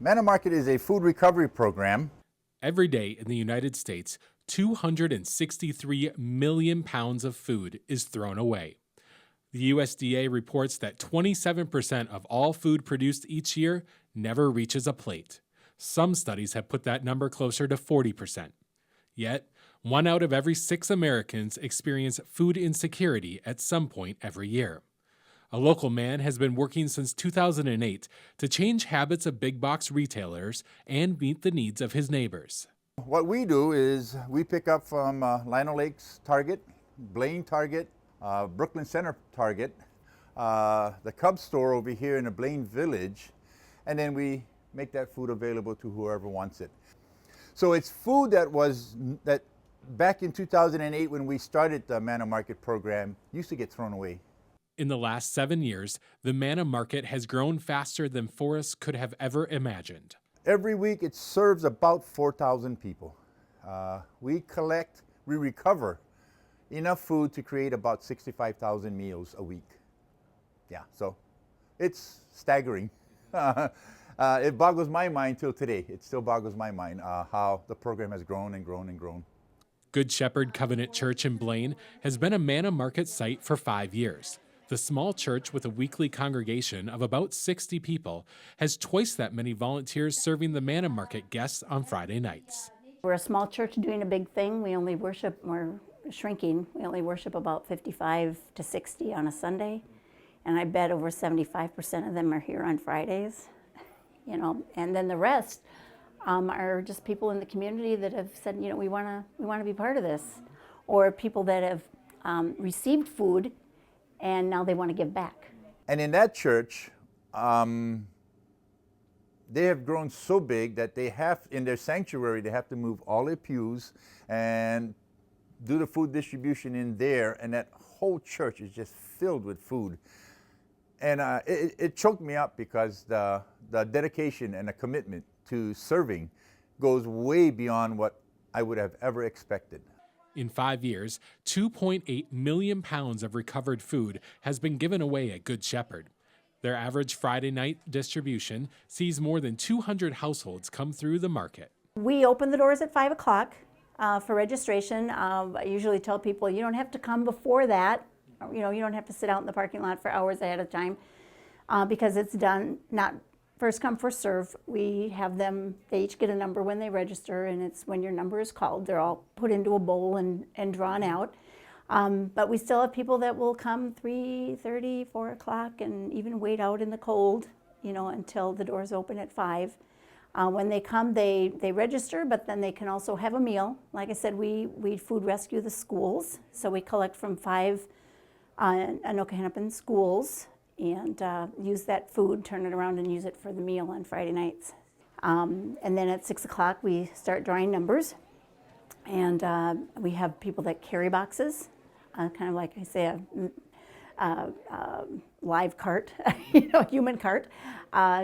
Manna Market is a food recovery program. Every day in the United States, 263 million pounds of food is thrown away. The USDA reports that 27% of all food produced each year never reaches a plate. Some studies have put that number closer to 40%. Yet, 1 out of every 6 Americans experience food insecurity at some point every year. A local man has been working since 2008 to change habits of big box retailers and meet the needs of his neighbors. What we do is we pick up from Lino Lakes Target, Blaine Target, Brooklyn Center Target, the Cub store over here in the Blaine Village, and then we make that food available to whoever wants it. So it's food that back in 2008 when we started the Manna Market program used to get thrown away. In the last 7 years, the Manna Market has grown faster than Forrest could have ever imagined. Every week it serves about 4,000 people. We recover enough food to create about 65,000 meals a week. Yeah, so it's staggering. It boggles my mind till today. It still boggles my mind how the program has grown and grown and grown. Good Shepherd Covenant Church in Blaine has been a Manna Market site for 5 years. The small church, with a weekly congregation of about 60 people, has twice that many volunteers serving the Manna Market guests on Friday nights. We're a small church doing a big thing. We're shrinking. We only worship about 55 to 60 on a Sunday. And I bet over 75% of them are here on Fridays. And then the rest are just people in the community that have said, we want to be part of this. Or people that have received food and now they want to give back. And in that church, they have grown so big that in their sanctuary, they have to move all their pews and do the food distribution in there, and that whole church is just filled with food. And it choked me up because the dedication and the commitment to serving goes way beyond what I would have ever expected. In 5 years, 2.8 million pounds of recovered food has been given away at Good Shepherd. Their average Friday night distribution sees more than 200 households come through the market. We open the doors at 5 o'clock for registration. I usually tell people you don't have to come before that. You don't have to sit out in the parking lot for hours ahead of time because it's done not first come, first serve. We have them, they each get a number when they register, and it's when your number is called. They're all put into a bowl and drawn out. But we still have people that will come 3:30, 4 o'clock, and even wait out in the cold, until the doors open at 5. When they come, they register, but then they can also have a meal. Like I said, we food rescue the schools, so we collect from 5 Anoka Hennepin schools and use that food, turn it around and use it for the meal on Friday nights. And then at 6 o'clock, we start drawing numbers. And we have people that carry boxes, kind of like I say, a live cart, human cart,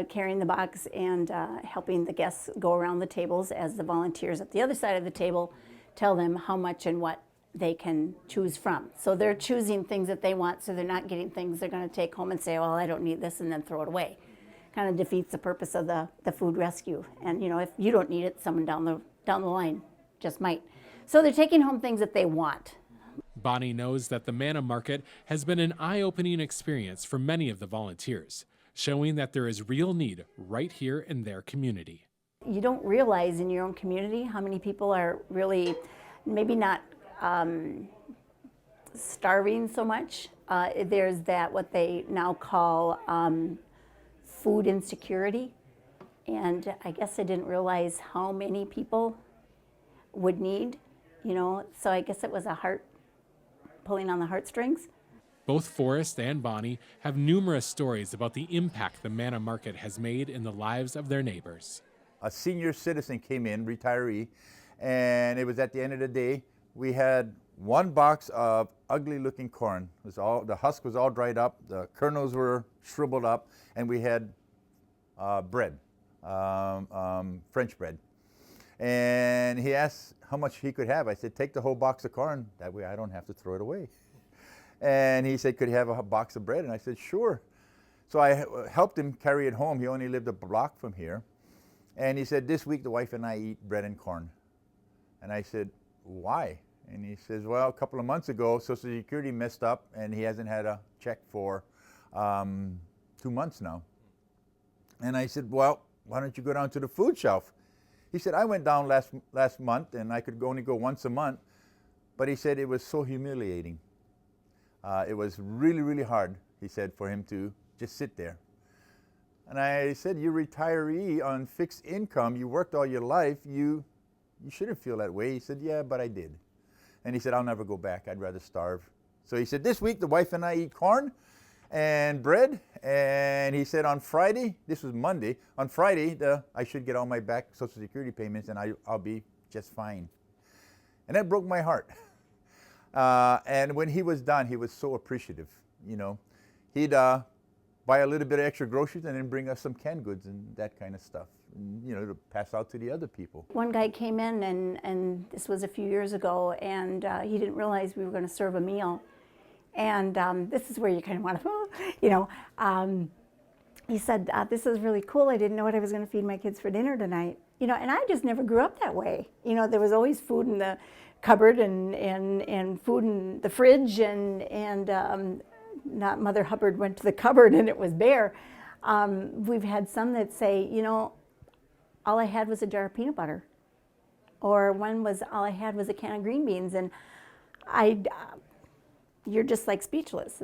carrying the box and helping the guests go around the tables as the volunteers at the other side of the table tell them how much and what they can choose from. So they're choosing things that they want, so they're not getting things they're going to take home and say, well, I don't need this, and then throw it away. Kind of defeats the purpose of the food rescue. And if you don't need it, someone down the line just might. So they're taking home things that they want. Bonnie knows that the Manna Market has been an eye-opening experience for many of the volunteers, showing that there is real need right here in their community. You don't realize in your own community how many people are really maybe not starving so much. There's that what they now call food insecurity, and I guess I didn't realize how many people would need, so I guess it was a heart pulling on the heartstrings. Both Forrest and Bonnie have numerous stories about the impact the Manna Market has made in the lives of their neighbors. A senior citizen came in, retiree, and it was at the end of the day. We had one box of ugly looking corn. The husk was all dried up, the kernels were shriveled up, and we had bread, French bread. And he asked how much he could have. I said, take the whole box of corn, that way I don't have to throw it away. And he said, could he have a box of bread? And I said, sure. So I helped him carry it home. He only lived a block from here. And he said, this week the wife and I eat bread and corn. And I said, why? And he says, well, a couple of months ago, Social Security messed up and he hasn't had a check for 2 months now. And I said, well, why don't you go down to the food shelf? He said, I went down last month and I could only go once a month. But he said it was so humiliating. It was really, really hard, he said, for him to just sit there. And I said, you're a retiree on fixed income. You worked all your life. You shouldn't feel that way. He said, yeah, but I did. And he said, I'll never go back. I'd rather starve. So he said, this week the wife and I eat corn and bread. And he said on Friday, this was Monday, on Friday, I should get all my back Social Security payments and I'll be just fine. And that broke my heart. And when he was done, he was so appreciative. You know, he'd buy a little bit of extra groceries and then bring us some canned goods and that kind of stuff, and, you know, to pass out to the other people. One guy came in, and this was a few years ago, and he didn't realize we were going to serve a meal. And this is where you kind of want to, you know, he said, this is really cool. I didn't know what I was going to feed my kids for dinner tonight. You know, and I just never grew up that way. You know, there was always food in the cupboard and food in the fridge, and not Mother Hubbard went to the cupboard and it was bare. We've had some that say, you know, all I had was a jar of peanut butter. Or one was, all I had was a can of green beans. And you're just like speechless.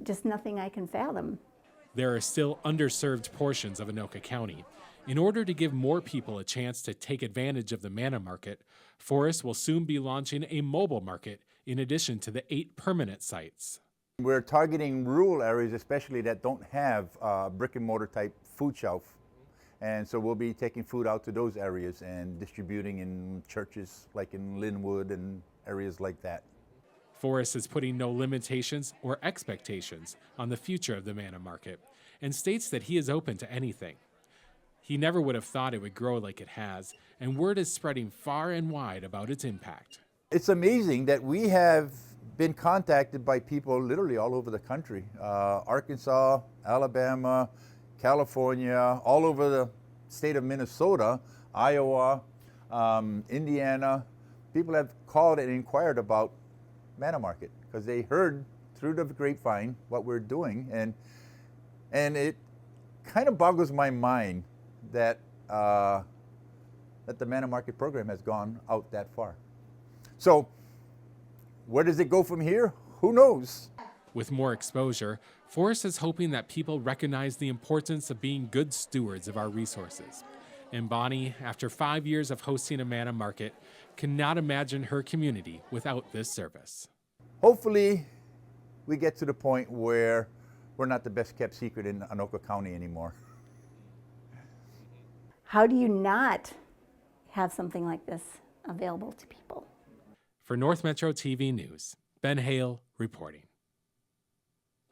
Just nothing I can fathom. There are still underserved portions of Anoka County. In order to give more people a chance to take advantage of the manna market, Forest will soon be launching a mobile market in addition to the 8 permanent sites. We're targeting rural areas, especially that don't have brick and mortar type food shelf. And so we'll be taking food out to those areas and distributing in churches like in Linwood and areas like that. Forrest is putting no limitations or expectations on the future of the manna market and states that he is open to anything. He never would have thought it would grow like it has, and word is spreading far and wide about its impact. It's amazing that we have been contacted by people literally all over the country. Arkansas, Alabama, California, all over the state of Minnesota, Iowa, Indiana. People have called and inquired about manna market because they heard through the grapevine what we're doing, and it kind of boggles my mind that that the manna market program has gone out that far. So where does it go from here? Who knows? With more exposure, Forrest is hoping that people recognize the importance of being good stewards of our resources. And Bonnie, after 5 years of hosting a manna market, cannot imagine her community without this service. Hopefully, we get to the point where we're not the best kept secret in Anoka County anymore. How do you not have something like this available to people? For North Metro TV News, Ben Hale reporting.